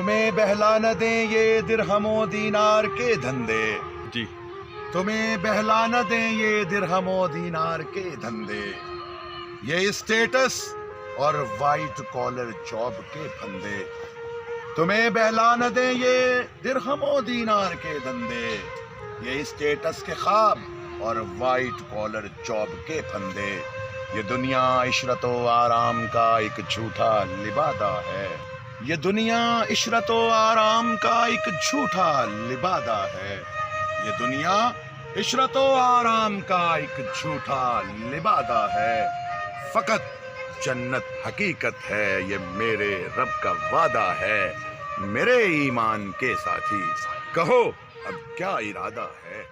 تمہیں بہلا نہ دیں یہ درہم و دینار کے دھندے، جی تمہیں بہلا نہ دیں یہ درہم و دینار کے دھندے، یہ اسٹیٹس اور وائٹ کالر جاب کے پھندے، تمہیں بہلا نہ دیں یہ درہم و دینار کے دھندے، یہ اسٹیٹس کے خواب اور وائٹ کالر جاب کے پھندے، یہ دنیا عشرت و آرام کا ایک جھوٹا لبادہ ہے، یہ دنیا عشرت و آرام کا ایک جھوٹا لبادہ ہے، یہ دنیا عشرت و آرام کا ایک جھوٹا لبادہ ہے، فقط جنت حقیقت ہے، یہ میرے رب کا وعدہ ہے، میرے ایمان کے ساتھی کہو اب کیا ارادہ ہے۔